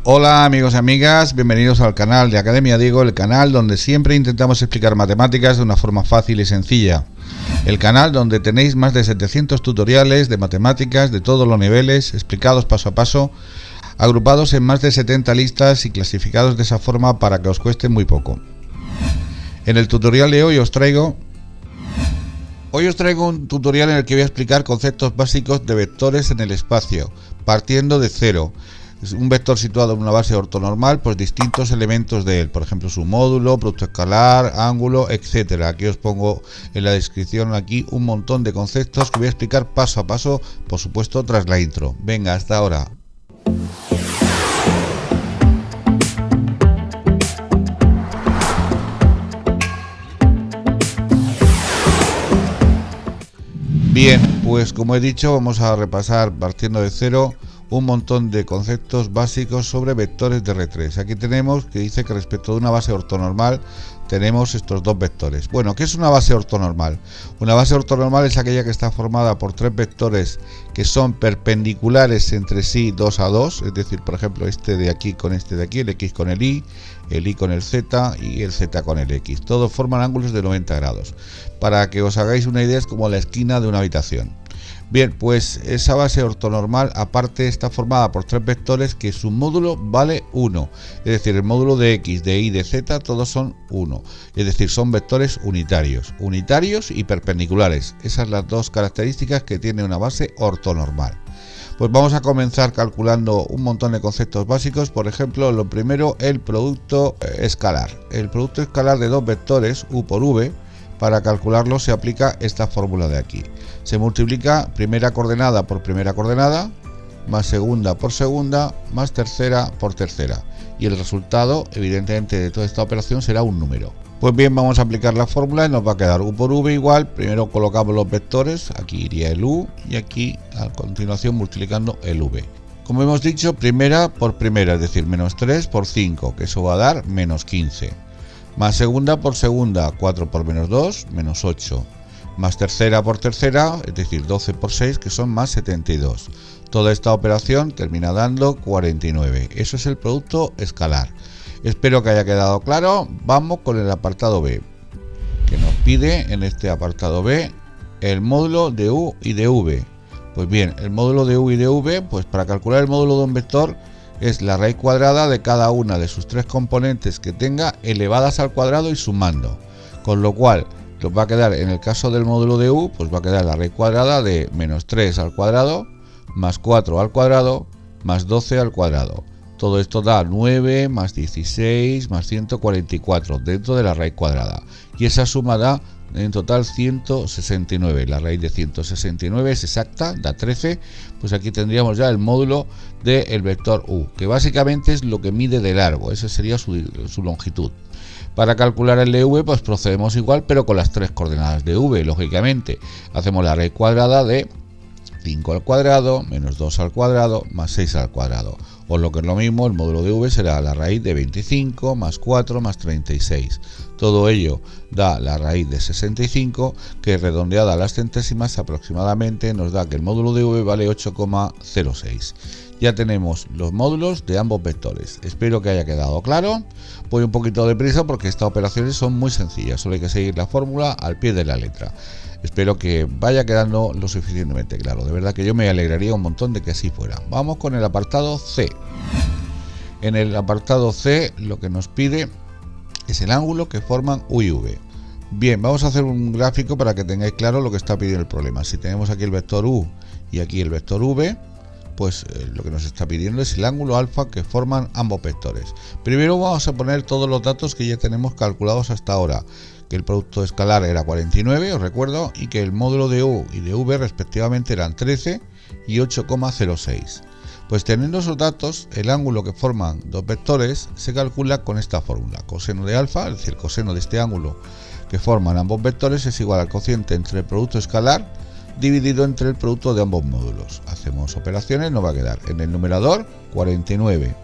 Hola amigos y amigas, bienvenidos al canal de Academia Diego, el canal donde siempre intentamos explicar matemáticas de una forma fácil y sencilla. El canal donde tenéis más de 700 tutoriales de matemáticas de todos los niveles, explicados paso a paso, agrupados en más de 70 listas y clasificados de esa forma para que os cueste muy poco. En el tutorial de hoy os traigo un tutorial en el que voy a explicar conceptos básicos de vectores en el espacio, partiendo de cero. Un vector situado en una base ortonormal, pues distintos elementos de él, por ejemplo su módulo, producto escalar, ángulo, etcétera. Aquí os pongo en la descripción aquí un montón de conceptos que voy a explicar paso a paso, por supuesto tras la intro. Venga, hasta ahora. Bien, pues como he dicho, vamos a repasar partiendo de cero un montón de conceptos básicos sobre vectores de R3. Aquí tenemos que dice que respecto de una base ortonormal tenemos estos dos vectores. Bueno, ¿qué es una base ortonormal? Una base ortonormal es aquella que está formada por tres vectores que son perpendiculares entre sí 2 a 2, es decir, por ejemplo, este de aquí con este de aquí, el X con el Y con el Z y el Z con el X. Todos forman ángulos de 90 grados. Para que os hagáis una idea, es como la esquina de una habitación. Bien, pues esa base ortonormal aparte está formada por tres vectores que su módulo vale 1, es decir, el módulo de X, de Y, de Z, todos son 1, es decir, son vectores unitarios y perpendiculares. Esas son las dos características que tiene una base ortonormal. Pues vamos a comenzar calculando un montón de conceptos básicos. Por ejemplo, lo primero, el producto escalar. El producto escalar de dos vectores, U por V, para calcularlo se aplica esta fórmula de aquí. Se multiplica primera coordenada por primera coordenada, más segunda por segunda, más tercera por tercera. Y el resultado, evidentemente, de toda esta operación será un número. Pues bien, vamos a aplicar la fórmula y nos va a quedar U por V igual. Primero colocamos los vectores, aquí iría el U y aquí a continuación multiplicando el V. Como hemos dicho, primera por primera, es decir, menos 3 por 5, que eso va a dar menos 15. Más segunda por segunda, 4 por menos 2, menos 8. Más tercera por tercera, es decir, 12 por 6, que son más 72. Toda esta operación termina dando 49. Eso es el producto escalar. Espero que haya quedado claro. Vamos con el apartado B, que nos pide en este apartado B el módulo de U y de V. Pues bien, el módulo de U y de V, pues para calcular el módulo de un vector, es la raíz cuadrada de cada una de sus tres componentes que tenga elevadas al cuadrado y sumando. Con lo cual, nos va a quedar, en el caso del módulo de U, pues va a quedar la raíz cuadrada de menos 3 al cuadrado, más 4 al cuadrado, más 12 al cuadrado. Todo esto da 9 más 16 más 144 dentro de la raíz cuadrada. Y esa suma da en total 169. La raíz de 169 es exacta, da 13. Pues aquí tendríamos ya el módulo del vector U, que básicamente es lo que mide de largo. Esa sería su longitud. Para calcular el de V, pues procedemos igual, pero con las tres coordenadas de V, lógicamente. Hacemos la raíz cuadrada de 5 al cuadrado, menos 2 al cuadrado, más 6 al cuadrado. O lo que es lo mismo, el módulo de V será la raíz de 25, más 4, más 36. Todo ello da la raíz de 65, que redondeada a las centésimas aproximadamente nos da que el módulo de V vale 8,06. Ya tenemos los módulos de ambos vectores. Espero que haya quedado claro. Voy un poquito deprisa porque estas operaciones son muy sencillas. Solo hay que seguir la fórmula al pie de la letra. Espero que vaya quedando lo suficientemente claro. De verdad que yo me alegraría un montón de que así fuera. Vamos con el apartado C. En el apartado C lo que nos pide es el ángulo que forman U y V. Bien, vamos a hacer un gráfico para que tengáis claro lo que está pidiendo el problema. Si tenemos aquí el vector U y aquí el vector V, pues lo que nos está pidiendo es el ángulo alfa que forman ambos vectores. Primero vamos a poner todos los datos que ya tenemos calculados hasta ahora. Que el producto escalar era 49, os recuerdo, y que el módulo de U y de V respectivamente eran 13 y 8,06. Pues teniendo esos datos, el ángulo que forman dos vectores se calcula con esta fórmula. Coseno de alfa, es decir, coseno de este ángulo que forman ambos vectores, es igual al cociente entre el producto escalar dividido entre el producto de ambos módulos. Hacemos operaciones, nos va a quedar en el numerador 49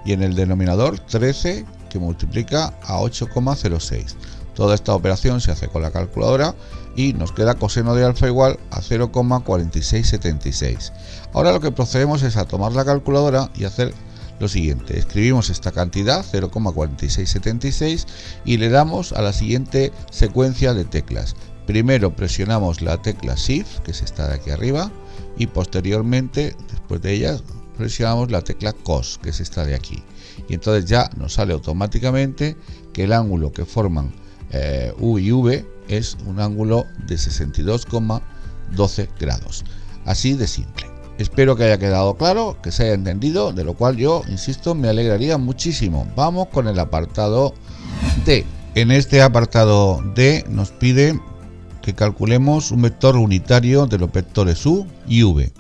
y en el denominador 13, que multiplica a 8,06. Toda esta operación se hace con la calculadora y nos queda coseno de alfa igual a 0,4676. Ahora lo que procedemos es a tomar la calculadora y hacer lo siguiente: escribimos esta cantidad 0,4676 y le damos a la siguiente secuencia de teclas. Primero presionamos la tecla Shift, que es esta de aquí arriba, y posteriormente, después de ella, presionamos la tecla Cos, que es esta de aquí, y entonces ya nos sale automáticamente que el ángulo que forman U y V es un ángulo de 62,12 grados. Así de simple. Espero que haya quedado claro, que se haya entendido, de lo cual yo, insisto, me alegraría muchísimo. Vamos con el apartado D. En este apartado D nos pide que calculemos un vector unitario de los vectores U y V.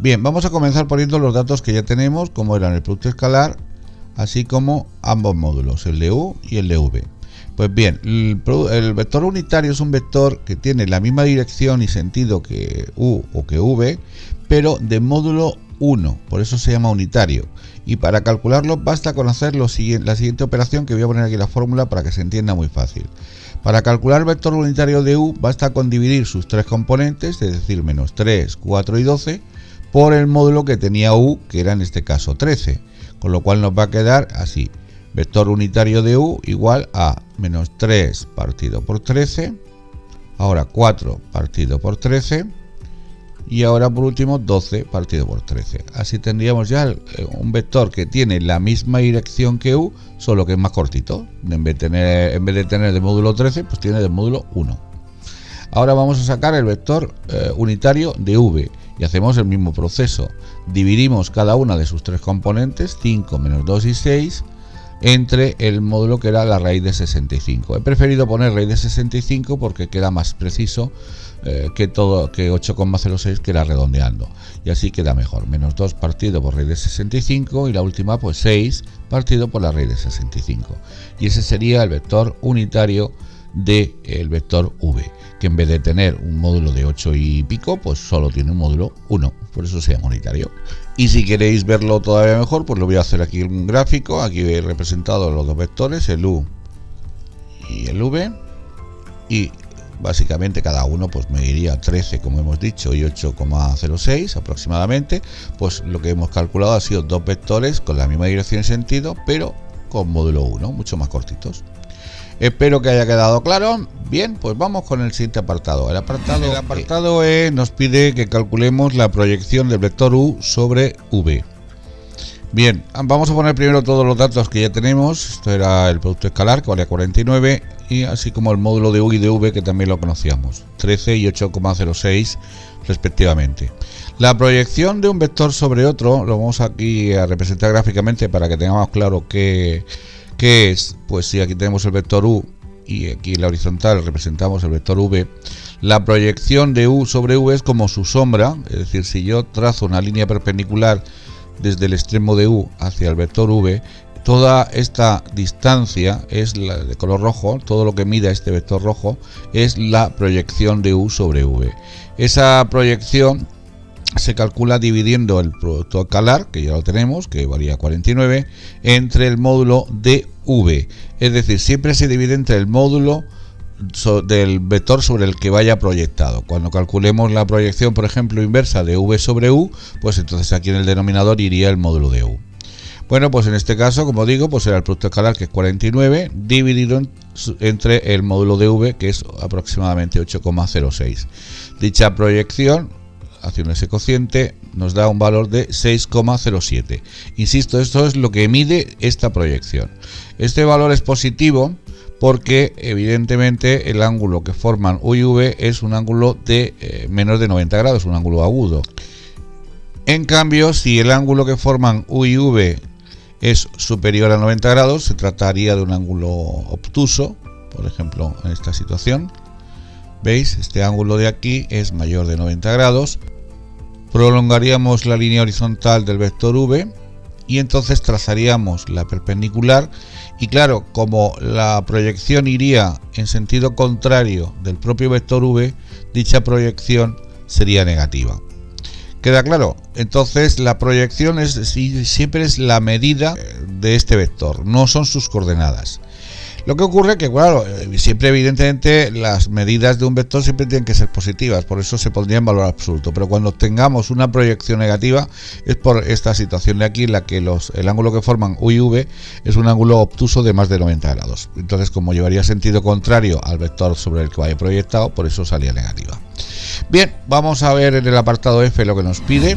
Bien, vamos a comenzar poniendo los datos que ya tenemos, como eran el producto escalar, así como ambos módulos, el de U y el de V. Pues bien, el vector unitario es un vector que tiene la misma dirección y sentido que U o que V, pero de módulo 1, por eso se llama unitario. Y para calcularlo basta con hacer la siguiente operación, que voy a poner aquí la fórmula para que se entienda muy fácil. Para calcular el vector unitario de U basta con dividir sus tres componentes, es decir, menos 3, 4 y 12, por el módulo que tenía U, que era en este caso 13, con lo cual nos va a quedar así: vector unitario de U igual a menos 3 partido por 13, ahora 4 partido por 13, y ahora por último 12 partido por 13. Así tendríamos ya un vector que tiene la misma dirección que U, solo que es más cortito. En vez de tener de módulo 13, pues tiene de módulo 1. Ahora vamos a sacar el vector unitario de V y hacemos el mismo proceso. Dividimos cada una de sus tres componentes, 5 menos 2 y 6, entre el módulo que era la raíz de 65. He preferido poner raíz de 65 porque queda más preciso que 8,06, que era redondeando, y así queda mejor. Menos 2 partido por raíz de 65 y la última pues 6 partido por la raíz de 65, y ese sería el vector unitario del vector V, que en vez de tener un módulo de 8 y pico, pues solo tiene un módulo 1, por eso se llama unitario. Y si queréis verlo todavía mejor, pues lo voy a hacer aquí en un gráfico. Aquí he representado los dos vectores, el U y el V, y básicamente cada uno pues mediría 13, como hemos dicho, y 8,06 aproximadamente. Pues lo que hemos calculado ha sido dos vectores con la misma dirección y sentido, pero con módulo 1, mucho más cortitos. Espero que haya quedado claro. Bien, pues vamos con el siguiente apartado. El apartado E nos pide que calculemos la proyección del vector U sobre V. Bien, vamos a poner primero todos los datos que ya tenemos. Esto era el producto escalar, que valía 49, y así como el módulo de U y de V, que también lo conocíamos, 13 y 8,06 respectivamente. La proyección de un vector sobre otro lo vamos aquí a representar gráficamente para que tengamos claro ¿qué es? Pues si aquí tenemos el vector U y aquí en la horizontal representamos el vector V, la proyección de U sobre V es como su sombra, es decir, si yo trazo una línea perpendicular desde el extremo de U hacia el vector V, toda esta distancia es la de color rojo, todo lo que mida este vector rojo es la proyección de U sobre V. Esa proyección se calcula dividiendo el producto escalar, que ya lo tenemos, que valía 49, entre el módulo de V. Es decir, siempre se divide entre el módulo del vector sobre el que vaya proyectado. Cuando calculemos la proyección, por ejemplo, inversa de V sobre U, pues entonces aquí en el denominador iría el módulo de U. Bueno, pues en este caso, como digo, pues era el producto escalar, que es 49, dividido entre el módulo de V, que es aproximadamente 8,06. Dicha proyección, haciendo ese cociente, nos da un valor de 6,07. Insisto, esto es lo que mide esta proyección. Este valor es positivo porque evidentemente el ángulo que forman U y V es un ángulo de menos de 90 grados, un ángulo agudo. En cambio, si el ángulo que forman U y V es superior a 90 grados, se trataría de un ángulo obtuso, por ejemplo, en esta situación. ¿Veis? Este ángulo de aquí es mayor de 90 grados. Prolongaríamos la línea horizontal del vector V y entonces trazaríamos la perpendicular, y claro, como la proyección iría en sentido contrario del propio vector V, dicha proyección sería negativa. ¿Queda claro? Entonces la proyección siempre es la medida de este vector, no son sus coordenadas. Lo que ocurre que, claro, siempre evidentemente las medidas de un vector siempre tienen que ser positivas, por eso se pondría en valor absoluto, pero cuando tengamos una proyección negativa es por esta situación de aquí en la que el ángulo que forman U y V es un ángulo obtuso de más de 90 grados. Entonces, como llevaría sentido contrario al vector sobre el que vaya proyectado, por eso salía negativa. Bien, vamos a ver en el apartado F lo que nos pide.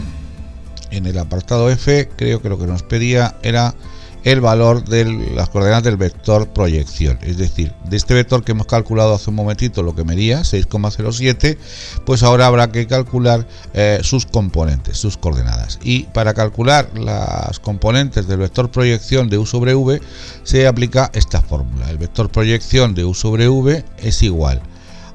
En el apartado F creo que lo que nos pedía era el valor de las coordenadas del vector proyección, es decir, de este vector que hemos calculado hace un momentito lo que medía 6,07, pues ahora habrá que calcular sus componentes, sus coordenadas, y para calcular las componentes del vector proyección de U sobre V se aplica esta fórmula. El vector proyección de U sobre V es igual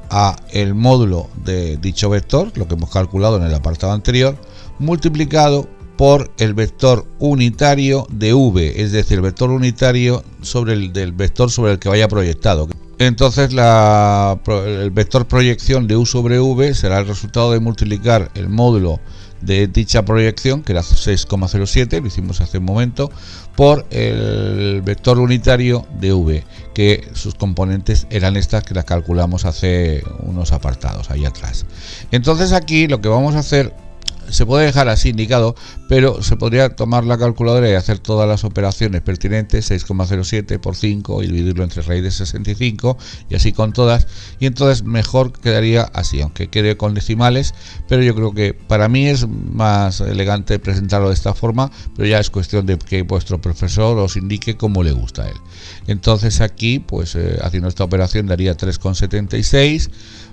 a el módulo de dicho vector, lo que hemos calculado en el apartado anterior, multiplicado por el vector unitario de V, es decir, el vector unitario del vector sobre el que vaya proyectado. Entonces el vector proyección de U sobre V será el resultado de multiplicar el módulo de dicha proyección, que era 6,07, lo hicimos hace un momento, por el vector unitario de V, que sus componentes eran estas que las calculamos hace unos apartados ahí atrás. Entonces aquí lo que vamos a hacer, se puede dejar así indicado, pero se podría tomar la calculadora y hacer todas las operaciones pertinentes, 6,07 por 5 y dividirlo entre raíz de 65 y así con todas, y entonces mejor quedaría así, aunque quede con decimales, pero yo creo que para mí es más elegante presentarlo de esta forma, pero ya es cuestión de que vuestro profesor os indique cómo le gusta a él. Entonces aquí, pues haciendo esta operación daría 3,76.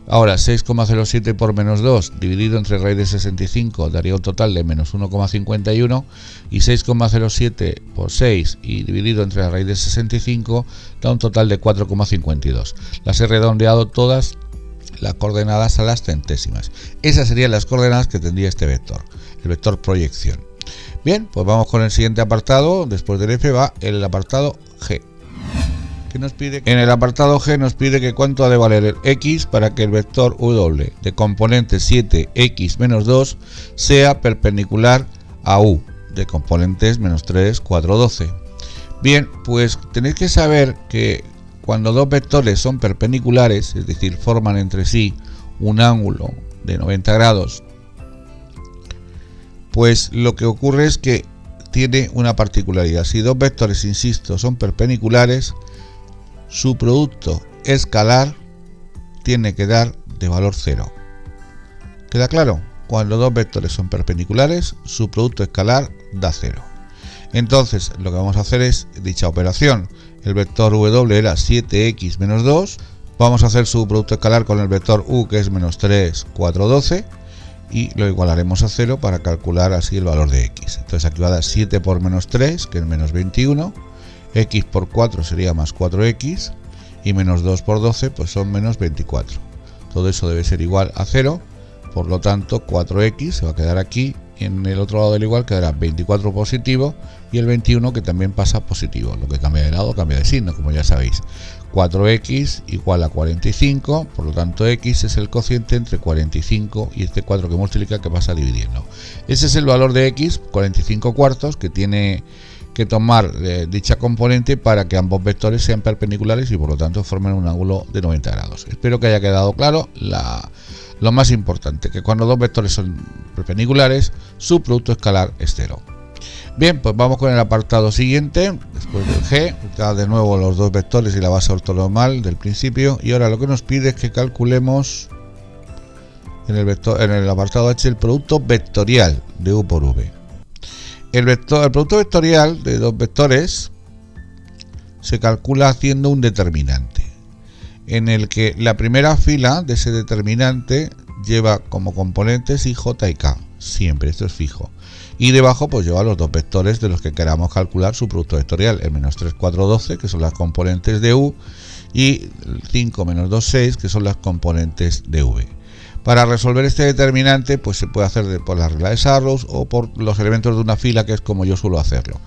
Ahora 6,07 por menos 2 dividido entre raíz de 65 daría un total de menos 1,51, y 6,07 por 6 y dividido entre la raíz de 65 da un total de 4,52. Las he redondeado todas las coordenadas a las centésimas. Esas serían las coordenadas que tendría este vector, el vector proyección. Bien, pues vamos con el siguiente apartado. Después del F va el apartado G. Que nos pide, en el apartado G nos pide que cuánto ha de valer el X para que el vector W de componente 7X menos 2 sea perpendicular a U de componentes menos 3, 4, 12. Bien, pues tenéis que saber que cuando dos vectores son perpendiculares, es decir, forman entre sí un ángulo de 90 grados, pues lo que ocurre es que tiene una particularidad. Si dos vectores, insisto, son perpendiculares, su producto escalar tiene que dar de valor 0. ¿Queda claro? Cuando dos vectores son perpendiculares, su producto escalar da 0. Entonces, lo que vamos a hacer es dicha operación. El vector W era 7x menos 2. Vamos a hacer su producto escalar con el vector U, que es menos 3, 4, 12. Y lo igualaremos a 0 para calcular así el valor de X. Entonces aquí va a dar 7 por menos 3, que es menos 21. X por 4 sería más 4x, y menos 2 por 12 pues son menos 24. Todo eso debe ser igual a 0, por lo tanto 4x se va a quedar aquí, y en el otro lado del igual quedará 24 positivo y el 21 que también pasa positivo. Lo que cambia de lado cambia de signo, como ya sabéis. 4x igual a 45, por lo tanto x es el cociente entre 45 y este 4 que multiplica, que pasa dividiendo. Ese es el valor de x, 45 cuartos, que tiene que tomar dicha componente para que ambos vectores sean perpendiculares y por lo tanto formen un ángulo de 90 grados. Espero que haya quedado claro lo más importante, que cuando dos vectores son perpendiculares, su producto escalar es 0. Bien, pues vamos con el apartado siguiente, después del G, ya de nuevo los dos vectores y la base ortonormal del principio, y ahora lo que nos pide es que calculemos en el apartado H el producto vectorial de U por V. El producto vectorial de dos vectores se calcula haciendo un determinante, en el que la primera fila de ese determinante lleva como componentes I, J y K, siempre, esto es fijo. Y debajo pues lleva los dos vectores de los que queramos calcular su producto vectorial, el menos 3, 4, 12, que son las componentes de U, y el 5, menos 2, 6, que son las componentes de V. Para resolver este determinante, pues se puede hacer por la regla de Sarrow o por los elementos de una fila, que es como yo suelo hacerlo.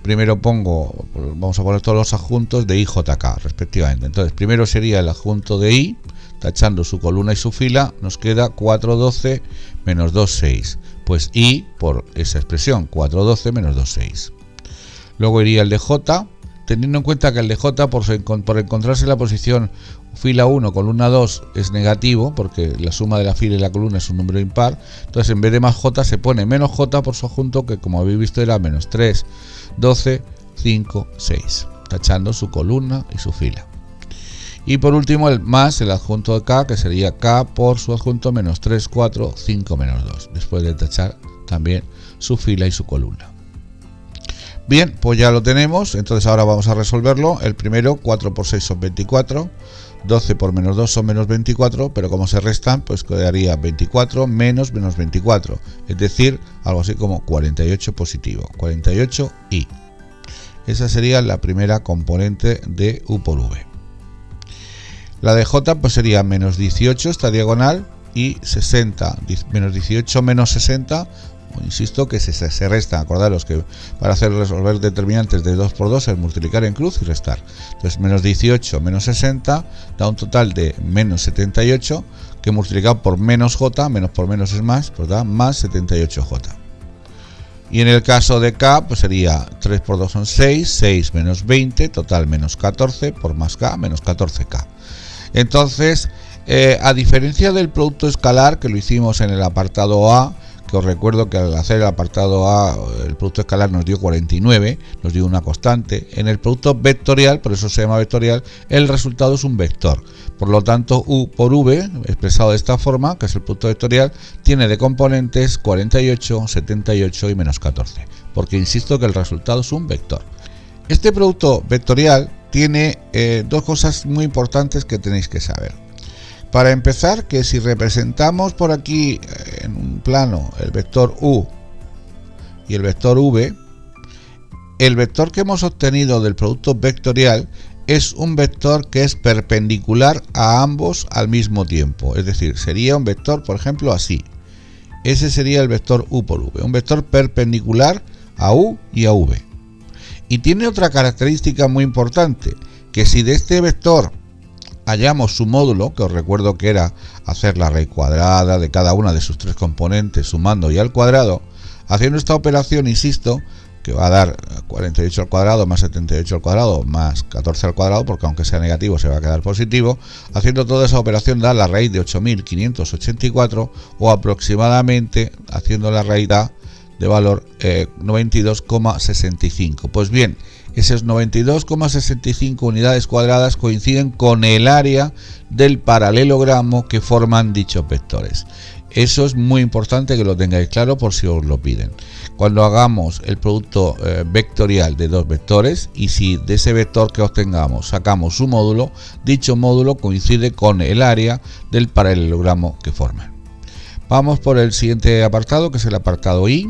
Primero vamos a poner todos los adjuntos de I, J, K, respectivamente. Entonces, primero sería el adjunto de I, tachando su columna y su fila, nos queda 4, 12, menos 2, 6. Pues I, por esa expresión, 4, 12, menos 2, 6. Luego iría el de J, teniendo en cuenta que el de J por encontrarse en la posición fila 1, columna 2 es negativo, porque la suma de la fila y la columna es un número impar, entonces en vez de más J se pone menos J por su adjunto, que como habéis visto era menos 3, 12, 5, 6, tachando su columna y su fila. Y por último el más el adjunto de K, que sería K por su adjunto menos 3, 4, 5, menos 2, después de tachar también su fila y su columna. Bien, pues ya lo tenemos, entonces ahora vamos a resolverlo. El primero, 4 por 6 son 24, 12 por menos 2 son menos 24, pero como se restan, pues quedaría 24 menos 24, es decir, algo así como 48 positivo, 48i. Esa sería la primera componente de U por V. La de J pues sería menos 18, esta diagonal, y 60, menos 18 menos 60, insisto que se restan. Acordaros que para resolver determinantes de 2 por 2 es multiplicar en cruz y restar. Entonces menos 18 menos 60 da un total de menos 78, que multiplicado por menos J, menos por menos es más, pues da más 78J. Y en el caso de K, pues sería 3 por 2 son 6, 6 menos 20, total menos 14, por más K, menos 14K. Entonces, a diferencia del producto escalar, que lo hicimos en el apartado A, que os recuerdo que al hacer el apartado A, el producto escalar nos dio 49, nos dio una constante. En el producto vectorial, por eso se llama vectorial, el resultado es un vector. Por lo tanto, U por V, expresado de esta forma, que es el producto vectorial, tiene de componentes 48, 78 y menos 14. Porque insisto que el resultado es un vector. Este producto vectorial tiene dos cosas muy importantes que tenéis que saber. Para empezar, que si representamos por aquí en un plano el vector U y el vector V, el vector que hemos obtenido del producto vectorial es un vector que es perpendicular a ambos al mismo tiempo. Es decir, sería un vector, por ejemplo, así. Ese sería el vector U por V, un vector perpendicular a U y a V. Y tiene otra característica muy importante, que si de este vector hallamos su módulo, que os recuerdo que era hacer la raíz cuadrada de cada una de sus tres componentes sumando y al cuadrado, haciendo esta operación, insisto, que va a dar 48 al cuadrado más 78 al cuadrado más 14 al cuadrado, porque aunque sea negativo se va a quedar positivo, haciendo toda esa operación da la raíz de 8584, o aproximadamente, haciendo la raíz da de valor 92,65. Pues bien, esas 92,65 unidades cuadradas coinciden con el área del paralelogramo que forman dichos vectores. Eso es muy importante que lo tengáis claro por si os lo piden. Cuando hagamos el producto vectorial de dos vectores, y si de ese vector que obtengamos sacamos su módulo, dicho módulo coincide con el área del paralelogramo que forman. Vamos por el siguiente apartado, que es el apartado I,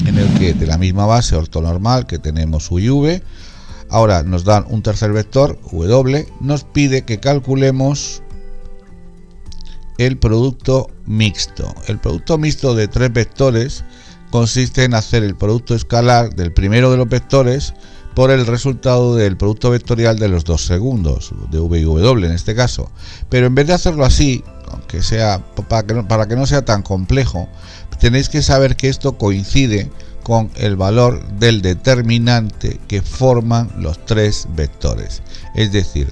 en el que de la misma base ortonormal que tenemos U y V, ahora nos dan un tercer vector, W, nos pide que calculemos el producto mixto. El producto mixto de tres vectores consiste en hacer el producto escalar del primero de los vectores por el resultado del producto vectorial de los dos segundos, de V y W en este caso. Pero en vez de hacerlo así, aunque sea para que no sea tan complejo, tenéis que saber que esto coincide con el valor del determinante que forman los tres vectores, es decir,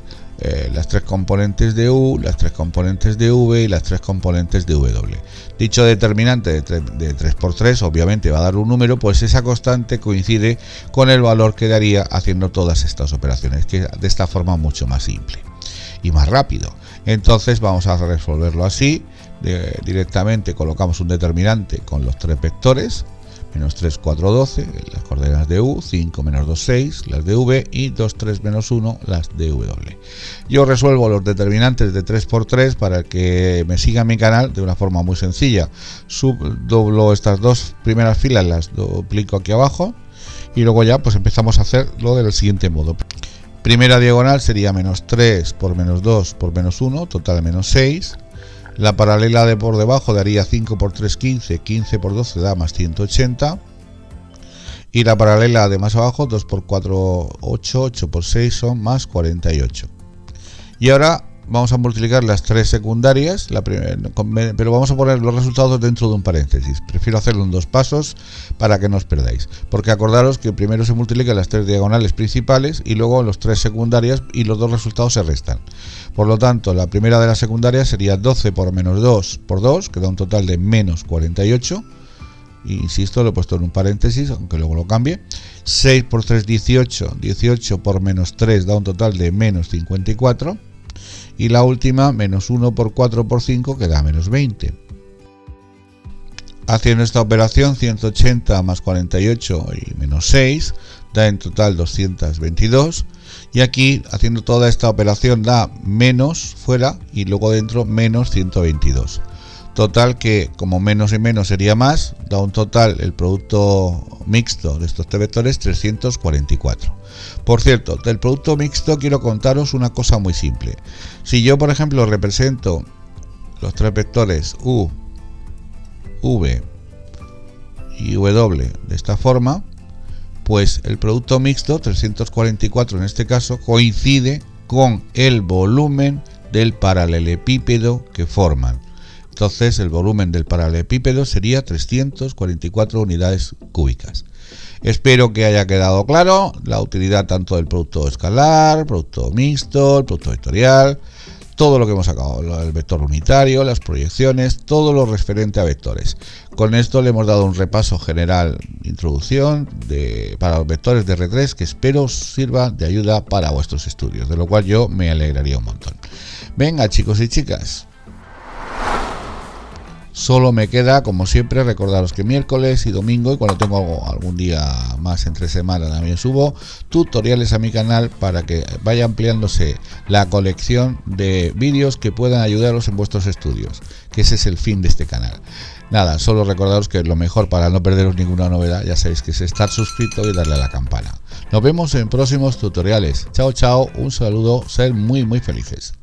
las tres componentes de U, las tres componentes de V y las tres componentes de W. Dicho determinante de 3 por 3 obviamente va a dar un número, pues esa constante coincide con el valor que daría haciendo todas estas operaciones, que de esta forma mucho más simple y más rápido. Entonces vamos a resolverlo así. Directamente colocamos un determinante con los tres vectores, menos 3, 4, 12, las coordenadas de U, 5, menos 2, 6, las de V, y 2, 3, menos 1, las de W. Yo resuelvo los determinantes de 3 por 3 para que me siga mi canal de una forma muy sencilla. Doblo estas dos primeras filas, las duplico aquí abajo, y luego ya pues empezamos a hacerlo del siguiente modo. Primera diagonal sería menos 3 por menos 2 por menos 1, total menos 6. La paralela de por debajo daría 5 por 3, 15, 15 por 12 da más 180. Y la paralela de más abajo, 2 por 4, 8, 8 por 6 son más 48. Y ahora vamos a multiplicar las tres secundarias, pero vamos a poner los resultados dentro de un paréntesis. Prefiero hacerlo en dos pasos para que no os perdáis, porque acordaros que primero se multiplican las tres diagonales principales y luego los tres secundarias y los dos resultados se restan. Por lo tanto, la primera de las secundarias sería 12 por menos 2 por 2, que da un total de menos 48. Insisto, lo he puesto en un paréntesis, aunque luego lo cambie. 6 por 3, 18. 18 por menos 3 da un total de menos 54. Y la última, menos 1 por 4 por 5, que da menos 20. Haciendo esta operación, 180 más 48 y menos 6 da en total 222. Y aquí, haciendo toda esta operación, da menos fuera y luego dentro menos 122. Total que, como menos y menos sería más, da un total, el producto mixto de estos tres vectores, 344. Por cierto, del producto mixto quiero contaros una cosa muy simple. Si yo, por ejemplo, represento los tres vectores U, V y W de esta forma, pues el producto mixto, 344 en este caso, coincide con el volumen del paralelepípedo que forman. Entonces el volumen del paralelepípedo sería 344 unidades cúbicas. Espero que haya quedado claro la utilidad tanto del producto escalar, producto mixto, el producto vectorial, todo lo que hemos sacado, el vector unitario, las proyecciones, todo lo referente a vectores. Con esto le hemos dado un repaso general, introducción para los vectores de R3, que espero sirva de ayuda para vuestros estudios, de lo cual yo me alegraría un montón. Venga, chicos y chicas. Solo me queda, como siempre, recordaros que miércoles y domingo, y cuando tengo algún día más entre semana también subo tutoriales a mi canal para que vaya ampliándose la colección de vídeos que puedan ayudaros en vuestros estudios, que ese es el fin de este canal. Nada, solo recordaros que lo mejor para no perderos ninguna novedad, ya sabéis que es estar suscrito y darle a la campana. Nos vemos en próximos tutoriales. Chao, chao, un saludo, ser muy felices.